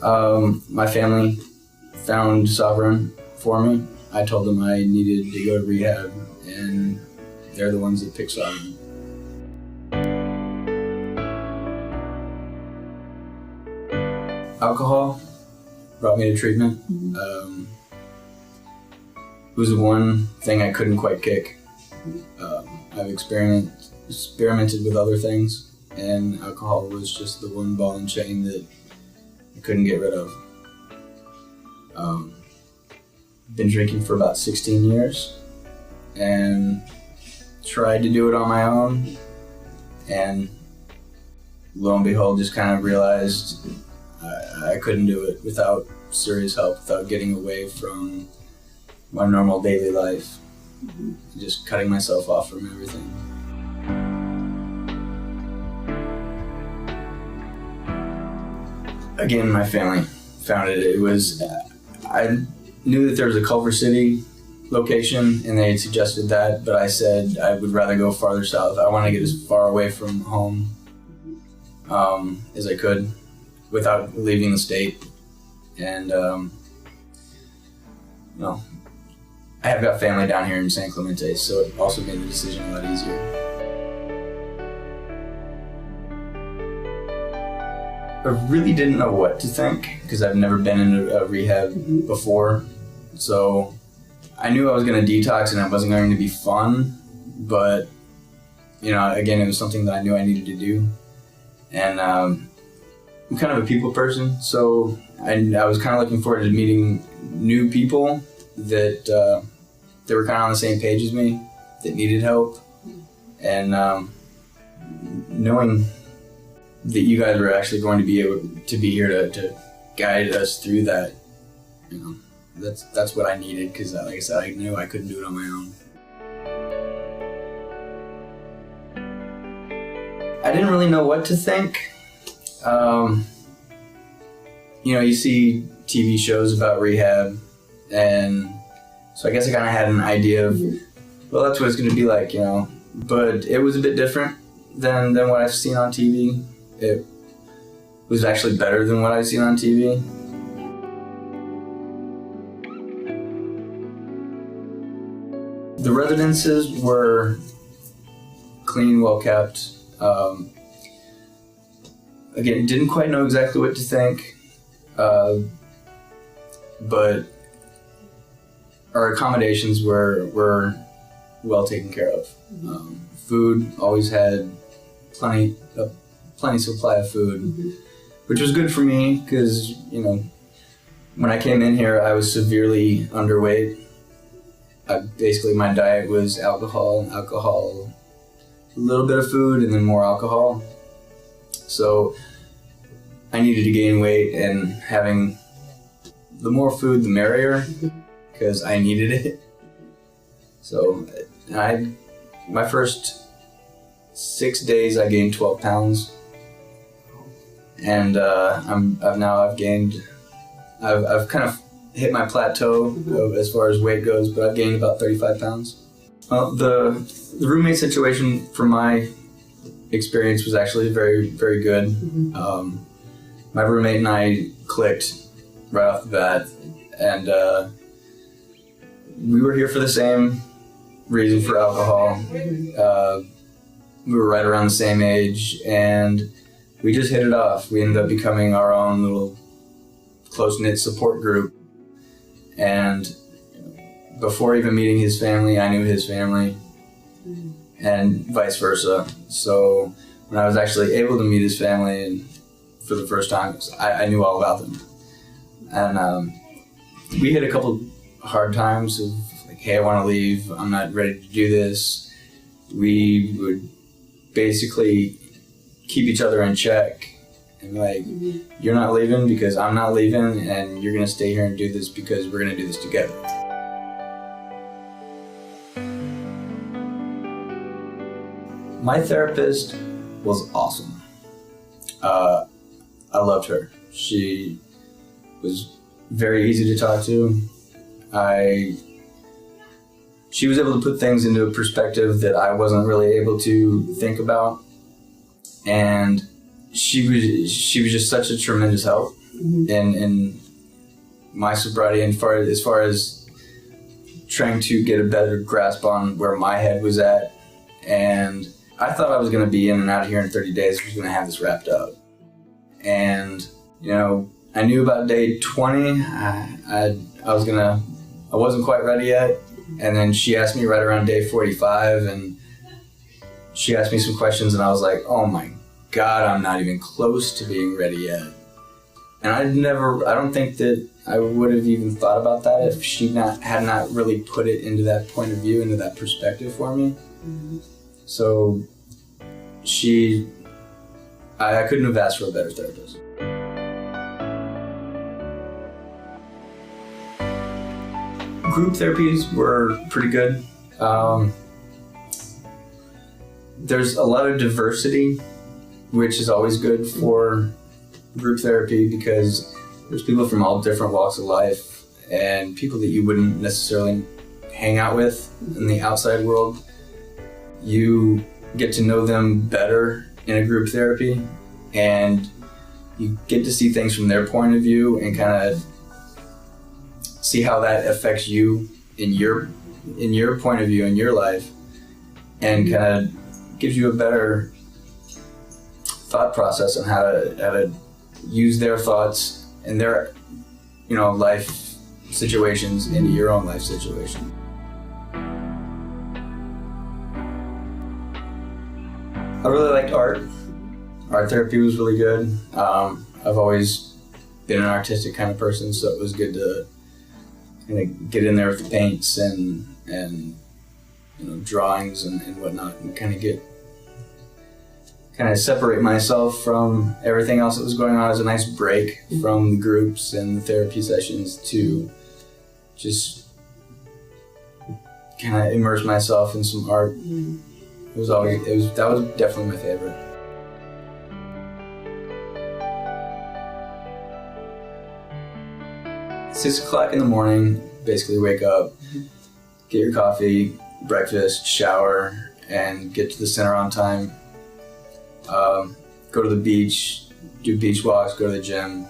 My family found Sovereign for me. I told them I needed to go to rehab, and they're the ones that picked Sovereign. Alcohol brought me to treatment. It was the one thing I couldn't quite kick. I've experimented with other things, and alcohol was just the one ball and chain that I couldn't get rid of. Been drinking for about 16 years and tried to do it on my own, and lo and behold, just kind of realized I couldn't do it without serious help, without getting away from my normal daily life, just cutting myself off from everything. Again, my family found it. It was, I knew that there was a Culver City location, and they had suggested that, but I said I would rather go farther south. I want to get as far away from home as I could without leaving the state. And, I have got family down here in San Clemente, so it also made the decision a lot easier. I really didn't know what to think because I've never been in a rehab before. So I knew I was going to detox and it wasn't going to be fun, but again, it was something that I knew I needed to do. And I'm kind of a people person, so I was kind of looking forward to meeting new people that they were kind of on the same page as me, that needed help, and knowing that you guys were actually going to be able to be here to guide us through that, that's what I needed, because like I said, I knew I couldn't do it on my own. I didn't really know what to think. You see TV shows about rehab, and so I guess I kind of had an idea of, well, that's what it's going to be like, but it was a bit different than what I've seen on TV. It was actually better than what I've seen on TV. The residences were clean, well kept. Again, didn't quite know exactly what to think, but our accommodations were well taken care of. Food, always had plenty supply of food, which was good for me because, when I came in here, I was severely underweight. Basically, my diet was alcohol, a little bit of food, and then more alcohol. So I needed to gain weight, and having the more food, the merrier, because I needed it. So my first 6 days, I gained 12 pounds. And I've kind of hit my plateau as far as weight goes, but I've gained about 35 pounds. The roommate situation, from my experience, was actually very, very good. My roommate and I clicked right off the bat, and we were here for the same reason, for alcohol. We were right around the same age, and we just hit it off. We ended up becoming our own little close-knit support group. And before even meeting his family, I knew his family, and vice versa. So when I was actually able to meet his family, and for the first time, I knew all about them. And we hit a couple hard times of like, hey, I want to leave. I'm not ready to do this. We would basically keep each other in check. And like, you're not leaving because I'm not leaving, and you're going to stay here and do this because we're going to do this together. My therapist was awesome. I loved her. She was very easy to talk to. She was able to put things into a perspective that I wasn't really able to think about. And she was just such a tremendous help. in my sobriety, and as far as trying to get a better grasp on where my head was at. And I thought I was going to be in and out of here in 30 days. I was going to have this wrapped up. And, you know, I knew about day 20, I wasn't quite ready yet. And then she asked me right around day 45, and she asked me some questions, and I was like, oh my God, I'm not even close to being ready yet. And I don't think that I would have even thought about that if she had not really put it into that point of view, into that perspective for me. So I couldn't have asked for a better therapist. Group therapies were pretty good. There's a lot of diversity, which is always good for group therapy, because there's people from all different walks of life and people that you wouldn't necessarily hang out with in the outside world. You get to know them better in a group therapy, and you get to see things from their point of view and kind of see how that affects you in your point of view in your life, and kind of gives you a better thought process on how to use their thoughts and their, you know, life situations into your own life situation. I really liked art. Art therapy was really good. I've always been an artistic kind of person, so it was good to kind of get in there with the paints and you know, drawings and whatnot, and kind of separate myself from everything else that was going on as a nice break from the groups and the therapy sessions to just kind of immerse myself in some art. That was definitely my favorite. At 6 o'clock in the morning, basically wake up, get your coffee, breakfast, shower, and get to the center on time. Go to the beach, do beach walks, go to the gym,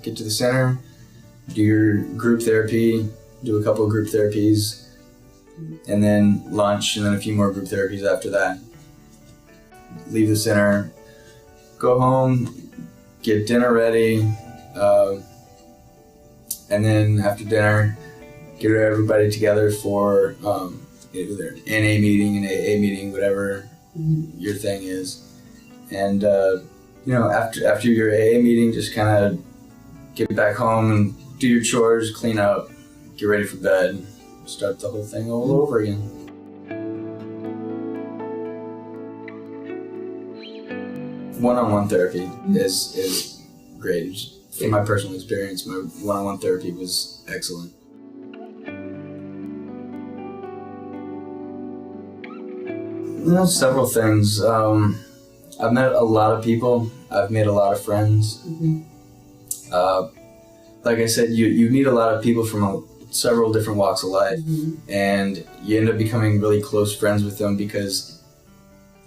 get to the center, do your group therapy, do a couple of group therapies, and then lunch, and then a few more group therapies after that. Leave the center, go home, get dinner ready, and then after dinner, get everybody together for either an NA meeting, an AA meeting, whatever your thing is. And you know, after your AA meeting, just kind of get back home and do your chores, clean up, get ready for bed, start the whole thing all over again. One-on-one therapy is great. From my personal experience, my one-on-one therapy was excellent. Well, several things. I've met a lot of people. I've made a lot of friends. Like I said, you meet a lot of people from several different walks of life, and you end up becoming really close friends with them because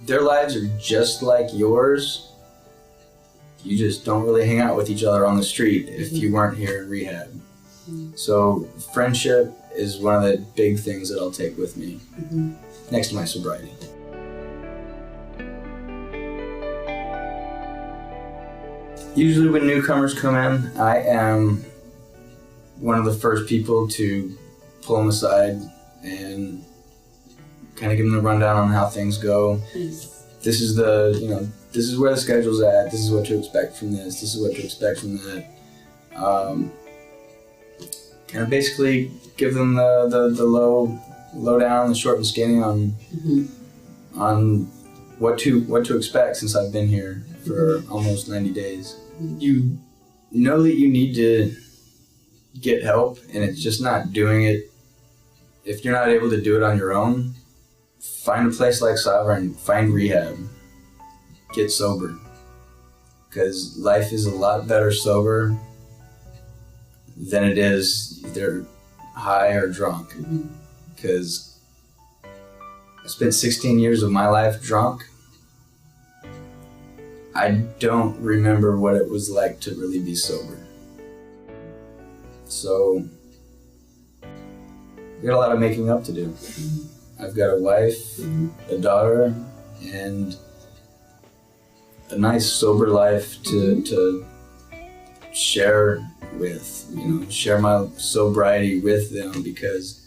their lives are just like yours. You just don't really hang out with each other on the street if you weren't here in rehab. So friendship is one of the big things that I'll take with me, next to my sobriety. Usually when newcomers come in, I am one of the first people to pull them aside and kind of give them the rundown on how things go. This is this is where the schedule's at, this is what to expect from this is what to expect from that. Kind of basically give them the lowdown, the short and skinny on what to expect, since I've been here for almost 90 days. You know that you need to get help, and it's just not doing it. If you're not able to do it on your own, find a place like Sovereign, find rehab, get sober, because life is a lot better sober than it is either high or drunk. Because I spent 16 years of my life drunk, I don't remember what it was like to really be sober. So, we got a lot of making up to do. I've got a wife, a daughter, and a nice sober life to share with, share my sobriety with them, because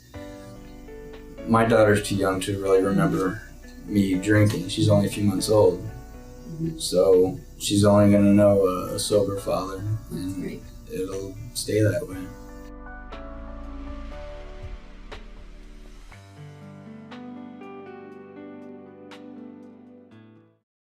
my daughter's too young to really remember me drinking. She's only a few months old. So she's only going to know a sober father, and it'll stay that way.